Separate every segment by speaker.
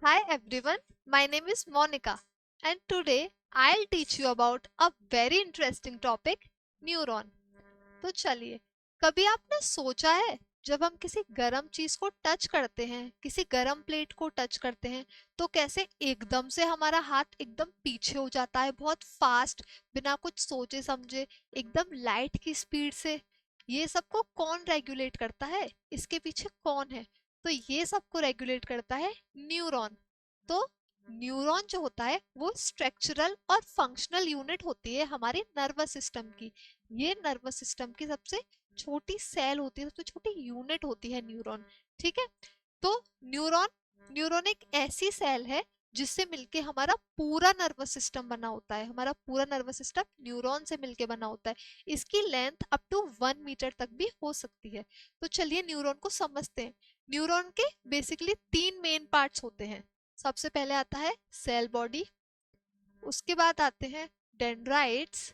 Speaker 1: Hi everyone, my name is Monica and today I'll teach you about a very interesting topic, neuron. तो चलिए, कभी आपने सोचा है जब हम किसी गर्म चीज को टच करते हैं, किसी गर्म प्लेट को टच करते हैं, तो कैसे एकदम से हमारा हाथ एकदम पीछे हो जाता है, बहुत फास्ट, बिना कुछ सोचे समझे, एकदम लाइट की स्पीड से। ये सबको कौन रेगुलेट करता है? इसके पीछे कौन है? तो ये सबको रेगुलेट करता है न्यूरॉन। तो न्यूरॉन जो होता है वो स्ट्रक्चरल और फंक्शनल यूनिट होती है हमारे नर्वस सिस्टम की। ये नर्वस सिस्टम की सबसे छोटी सेल होती है, सबसे छोटी यूनिट होती है न्यूरॉन। ठीक है। तो न्यूरॉन न्यूरॉन एक ऐसी सेल है जिससे मिलके हमारा पूरा नर्वस सिस्टम बना होता है। हमारा पूरा नर्वस सिस्टम न्यूरॉन से मिलके बना होता है। इसकी लेंथ अप टू 1 मीटर तक भी हो सकती है। तो चलिए न्यूरॉन को समझते हैं। न्यूरॉन के बेसिकली 3 मेन पार्ट्स होते हैं। सबसे पहले आता है सेल बॉडी, उसके बाद आते हैं डेंड्राइट्स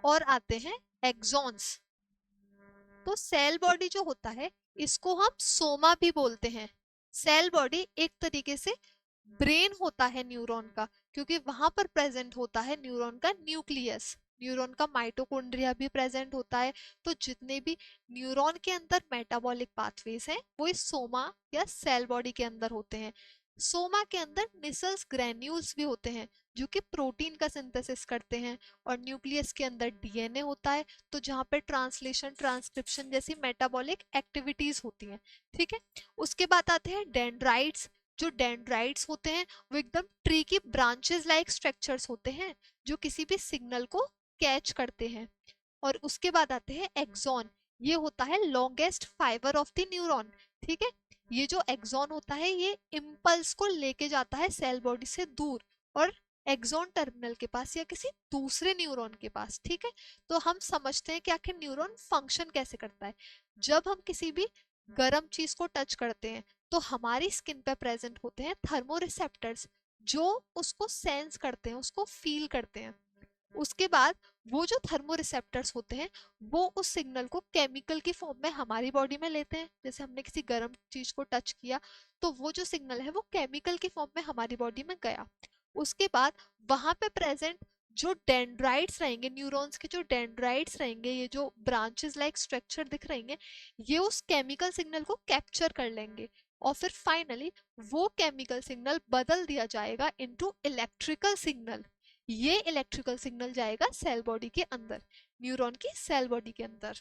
Speaker 1: और आते हैं एक्सॉन्स। तो सेल बॉडी जो होता है इसको हम सोमा भी बोलते हैं। सेल बॉडी एक तरीके से ब्रेन होता है न्यूरॉन का, क्योंकि वहां पर प्रेजेंट होता है न्यूरॉन का न्यूक्लियस, न्यूरॉन का माइटोकॉन्ड्रिया भी प्रेजेंट होता है। तो जितने भी न्यूरॉन के अंदर मेटाबॉलिक पाथवेज हैं वो इस सोमा या सेल बॉडी के अंदर होते हैं। सोमा के अंदर निसल्स ग्रेन्यूल्स भी होते हैं जो कि प्रोटीन का सिंथेसिस करते हैं। और न्यूक्लियस के अंदर डीएनए होता है, तो जहाँ पे ट्रांसलेशन ट्रांसक्रिप्शन जैसी मेटाबॉलिक एक्टिविटीज होती हैं। ठीक है। उसके बाद आते हैं डेंड्राइट्स। जो डेंड्राइट्स होते हैं वो एकदम ट्री की ब्रांचेस लाइक स्ट्रक्चर्स होते हैं जो किसी भी सिग्नल को कैच करते हैं। और उसके बाद आते हैं एक्सॉन। ये होता है longest fibre of the neuron. ठीक है। ये जो एक्सॉन होता है ये इम्पल्स को लेके जाता है सेल बॉडी से दूर और एक्सॉन टर्मिनल के पास या किसी दूसरे न्यूरॉन के पास। ठीक है। तो हम समझते हैं कि आखिर न्यूरॉन फंक्शन कैसे करता है। जब हम किसी भी गर्म चीज को टच करते हैं तो हमारी स्किन पे प्रेजेंट होते हैं थर्मोरिसेप्टर्स जो उसको सेंस करते हैं, उसको फील करते हैं। उसके बाद वो जो थर्मोरिसेप्टर्स होते हैं वो उस सिग्नल को केमिकल की फॉर्म में हमारी बॉडी में लेते हैं। जैसे हमने किसी गर्म चीज को टच किया तो वो जो सिग्नल है वो केमिकल की फॉर्म में हमारी बॉडी में गया। उसके बाद वहां पे प्रेजेंट जो डेंड्राइट्स रहेंगे, न्यूरॉन्स के जो डेंड्राइट्स रहेंगे, ये जो ब्रांचेस लाइक स्ट्रक्चर दिख रहेंगे, ये उस केमिकल सिग्नल को कैप्चर कर लेंगे। और फिर फाइनली वो केमिकल सिग्नल बदल दिया जाएगा इनटू इलेक्ट्रिकल सिग्नल। ये इलेक्ट्रिकल सिग्नल जाएगा सेल बॉडी के अंदर, न्यूरॉन की सेल बॉडी के अंदर।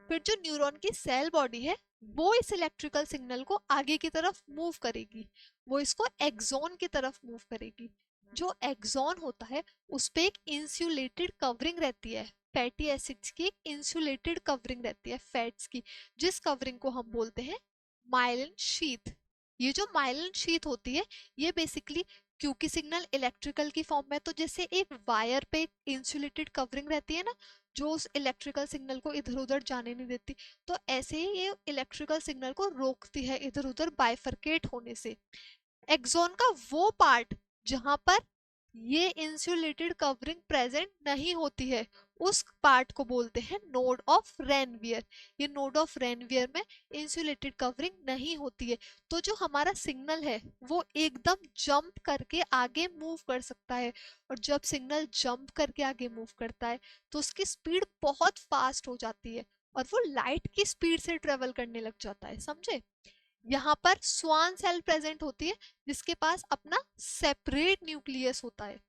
Speaker 1: फिर जो न्यूरॉन की सेल बॉडी है वो इस इलेक्ट्रिकल सिग्नल को आगे की तरफ मूव करेगी, वो इसको एक्सॉन की तरफ मूव करेगी। जो एक्सॉन होता है उस पे एक इंसुलेटेड कवरिंग रहती है, फैटी एसिड्स की एक इंसुलेटेड कवरिंग रहती है फैट्स की, जिस कवरिंग को हम बोलते हैं माइलिन शीथ। ये जो माइलिन शीथ होती है ये बेसिकली, क्योंकि सिग्नल इलेक्ट्रिकल की फॉर्म में, तो जैसे एक वायर पे एक इंसुलेटेड कवरिंग रहती है ना जो उस इलेक्ट्रिकल सिग्नल को इधर उधर जाने नहीं देती, तो ऐसे ही ये इलेक्ट्रिकल सिग्नल को रोकती है इधर उधर बाइफरकेट होने से। एक्सॉन का वो पार्ट जहां पर ये इंसुलेटेड कवरिंग प्रेजेंट नहीं होती है उस पार्ट को बोलते हैं नोड ऑफ रेनवियर। ये नोड ऑफ रेनवियर में इंसुलेटेड कवरिंग नहीं होती है, तो जो हमारा सिग्नल है वो एकदम जंप करके आगे मूव कर सकता है। और जब सिग्नल जंप करके आगे मूव करता है तो उसकी स्पीड बहुत फास्ट हो जाती है और वो लाइट की स्पीड से ट्रेवल करने लग जाता है। समझे? यहाँ पर स्वान सेल प्रेजेंट होती है जिसके पास अपना सेपरेट न्यूक्लियस होता है।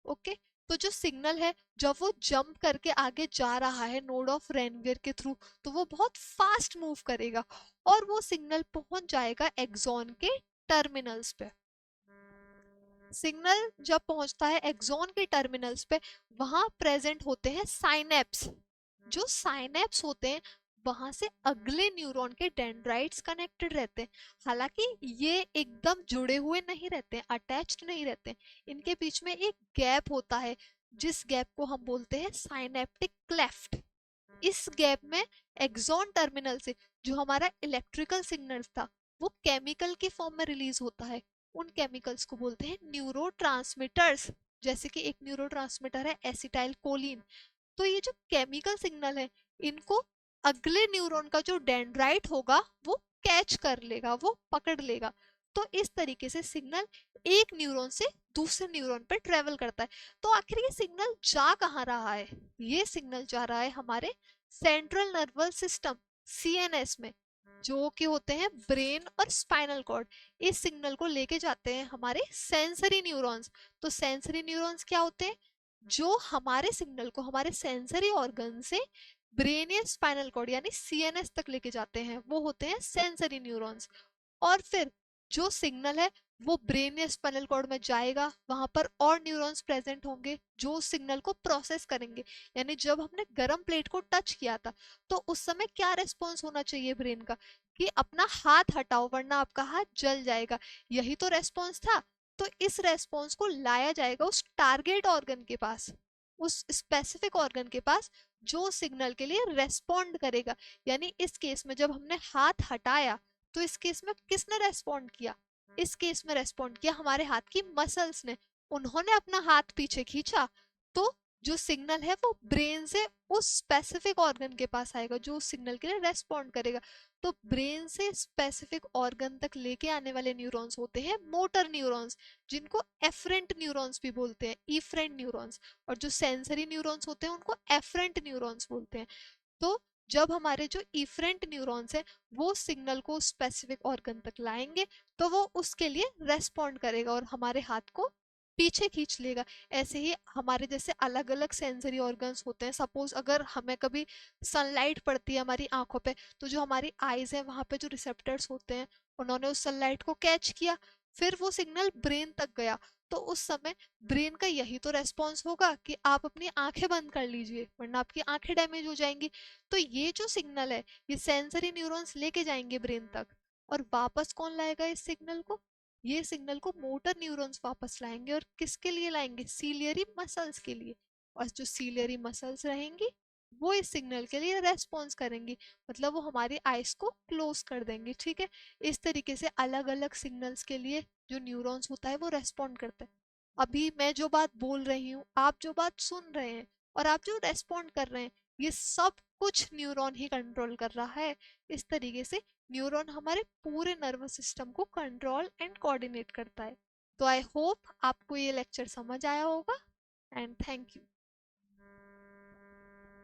Speaker 1: ओके। तो जो सिग्नल है जब वो जंप करके आगे जा रहा है नोड ऑफ रेनवियर के थ्रू तो वो बहुत फास्ट मूव करेगा और वो सिग्नल पहुंच जाएगा एक्सॉन के टर्मिनल्स पे। सिग्नल जब पहुंचता है एक्सॉन के टर्मिनल्स पे वहां प्रेजेंट होते हैं साइनेप्स। जो साइनेप्स होते हैं वहां से अगले न्यूरॉन के डेंड्राइट्स कनेक्टेड रहते हैं। हालांकि ये एकदम जुड़े हुए नहीं रहते, अटैच्ड नहीं रहते, इनके बीच में एक गैप होता है जिस गैप को हम बोलते हैं साइनेप्टिक क्लेफ्ट। इस गैप में एक्सॉन टर्मिनल से जो हमारा इलेक्ट्रिकल सिग्नल था वो केमिकल की फॉर्म में रिलीज होता है। उन केमिकल्स को बोलते हैं न्यूरोट्रांसमीटर्स। जैसे कि एक न्यूरोट्रांसमीटर है एसिटाइल कोलिन। तो ये जो केमिकल सिग्नल है इनको अगले न्यूरॉन का जो डेंड्राइट होगा वो कैच कर लेगा, वो पकड़ लेगा। तो इस तरीके से सिग्नल एक न्यूरॉन से दूसरे न्यूरॉन पर ट्रेवल करता है। तो आखिर ये सिग्नल जा कहाँ रहा है? ये सिग्नल जा रहा है हमारे सेंट्रल नर्वस सिस्टम, सीएनएस में, जो कि होते हैं ब्रेन और स्पाइनल कॉर्ड। इस सिग्नल को लेके जाते हैं हमारे सेंसरी न्यूरॉन्स। तो सेंसरी न्यूरॉन्स क्या होते हैं? जो हमारे सिग्नल को हमारे सेंसरी ऑर्गन से ब्रेन या स्पाइनल कॉर्ड यानी सीएनएस तक लेके जाते हैं, वो होते हैं सेंसरी न्यूरॉन्स। और फिर जो सिग्नल है वो ब्रेन या स्पाइनल कॉर्ड में जाएगा, वहां पर और न्यूरॉन्स प्रेजेंट होंगे जो उस सिग्नल को प्रोसेस करेंगे। यानी जब हमने गरम प्लेट को टच किया था तो उस समय क्या रेस्पॉन्स होना चाहिए ब्रेन का? कि अपना हाथ हटाओ वरना आपका हाथ जल जाएगा। यही तो रेस्पॉन्स था। तो इस रेस्पॉन्स को लाया जाएगा उस टारगेट ऑर्गन के पास, उस स्पेसिफिक ऑर्गन के पास जो सिग्नल के लिए रेस्पॉन्ड करेगा। यानी इस केस में जब हमने हाथ हटाया तो इस केस में किसने रेस्पॉन्ड किया? इस केस में रेस्पॉन्ड किया हमारे हाथ की मसल्स ने। उन्होंने अपना हाथ पीछे खींचा तो जो सिग्नल है वो ब्रेन से उस स्पेसिफिक ऑर्गन के पास आएगा जो उस सिग्नल के लिए रेस्पॉन्ड करेगा। तो ब्रेन से स्पेसिफिक ऑर्गन तक लेके आने वाले न्यूरॉन्स होते हैं मोटर न्यूरॉन्स, जिनको एफरेंट न्यूरॉन्स भी बोलते हैं, इफरेंट न्यूरॉन्स। और जो सेंसरी न्यूरॉन्स होते हैं उनको एफरेंट न्यूरॉन्स बोलते हैं। तो जब हमारे जो इफरेंट न्यूरॉन्स हैं वो सिग्नल को स्पेसिफिक ऑर्गन तक लाएंगे तो वो उसके लिए रेस्पॉन्ड करेगा और हमारे हाथ को पीछे खींच लेगा। ऐसे ही हमारे जैसे अलग अलग सेंसरी ऑर्गन्स होते हैं। सपोज अगर हमें कभी सनलाइट पड़ती है हमारी आंखों पे, तो जो हमारी आईज है वहां पे जो रिसेप्टर्स होते हैं उन्होंने उस सनलाइट को कैच किया, फिर वो सिग्नल ब्रेन तक गया। तो उस समय ब्रेन का यही तो रेस्पॉन्स होगा कि आप अपनी आंखें बंद कर लीजिए वरना आपकी आंखें डैमेज हो जाएंगी। तो ये जो सिग्नल है ये सेंसरी न्यूरॉन्स लेके जाएंगे ब्रेन तक। और वापस कौन लाएगा इस सिग्नल को? ये सिग्नल को मोटर न्यूरॉन्स वापस लाएंगे। और किसके लिए लाएंगे? सीलियरी मसल्स के लिए। और जो सीलियरी मसल्स रहेंगी वो इस सिग्नल के लिए रेस्पॉन्स करेंगी, मतलब वो हमारी आइज को क्लोज कर देंगी। ठीक है, इस तरीके से अलग अलग सिग्नल्स के लिए जो न्यूरॉन्स होता है वो रेस्पॉन्ड करता है। अभी मैं जो बात बोल रही हूँ, आप जो बात सुन रहे हैं और आप जो रेस्पॉन्ड कर रहे हैं, ये सब कुछ न्यूरॉन ही कंट्रोल कर रहा है। इस तरीके से न्यूरॉन हमारे पूरे नर्वस सिस्टम को कंट्रोल एंड कोऑर्डिनेट करता है। तो आई होप आपको ये लेक्चर समझ आया होगा एंड थैंक यू।